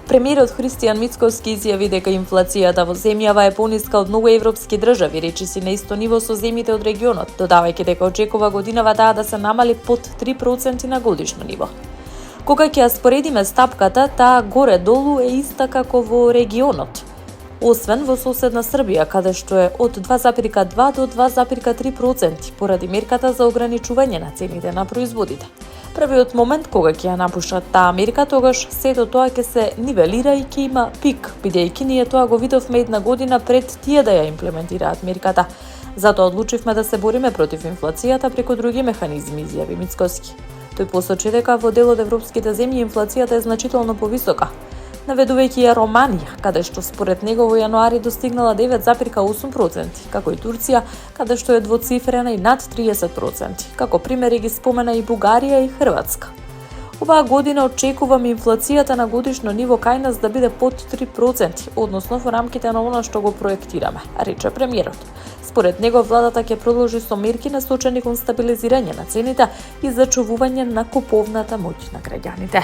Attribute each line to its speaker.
Speaker 1: Премиерот Христијан Мицкоски изјави дека инфлацијата во земјава е пониска од многу европски држави, речиси на исто ниво со земјите од регионот, додавајќи дека очекува годинава таа да се намали под 3% на годишно ниво. Кога ќе ја споредиме стапката, таа горе-долу е иста како во регионот, освен во соседна Србија, каде што е од 2,2 до 2,3% поради мерката за ограничување на цените на производите. Првиот момент кога ќе ја напушат таа мерка, тогаш сето тоа ќе се нивелира и ќе има пик, бидејќи ние тоа го видовме една година пред тие да ја имплементираат мерката. Затоа одлучивме да се бориме против инфлацијата преку други механизми, изјави Мицкоски. Тој посочи дека во дел од европските земји инфлацијата е значително повисока, наведувајќи ја Романија, каде што според него во јануари достигнала 9,8%, како и Турција, каде што е двоцифрена и над 30%, како примери ги спомена и Бугарија и Хрватска. Оваа година очекуваме инфлацијата на годишно ниво кај нас да биде под 3%, односно во рамките на она што го проектираме, рече премиерот. Според него, владата ќе продолжи со мерки насочени кон стабилизирање на цените и зачувување на куповната моќ на граѓаните.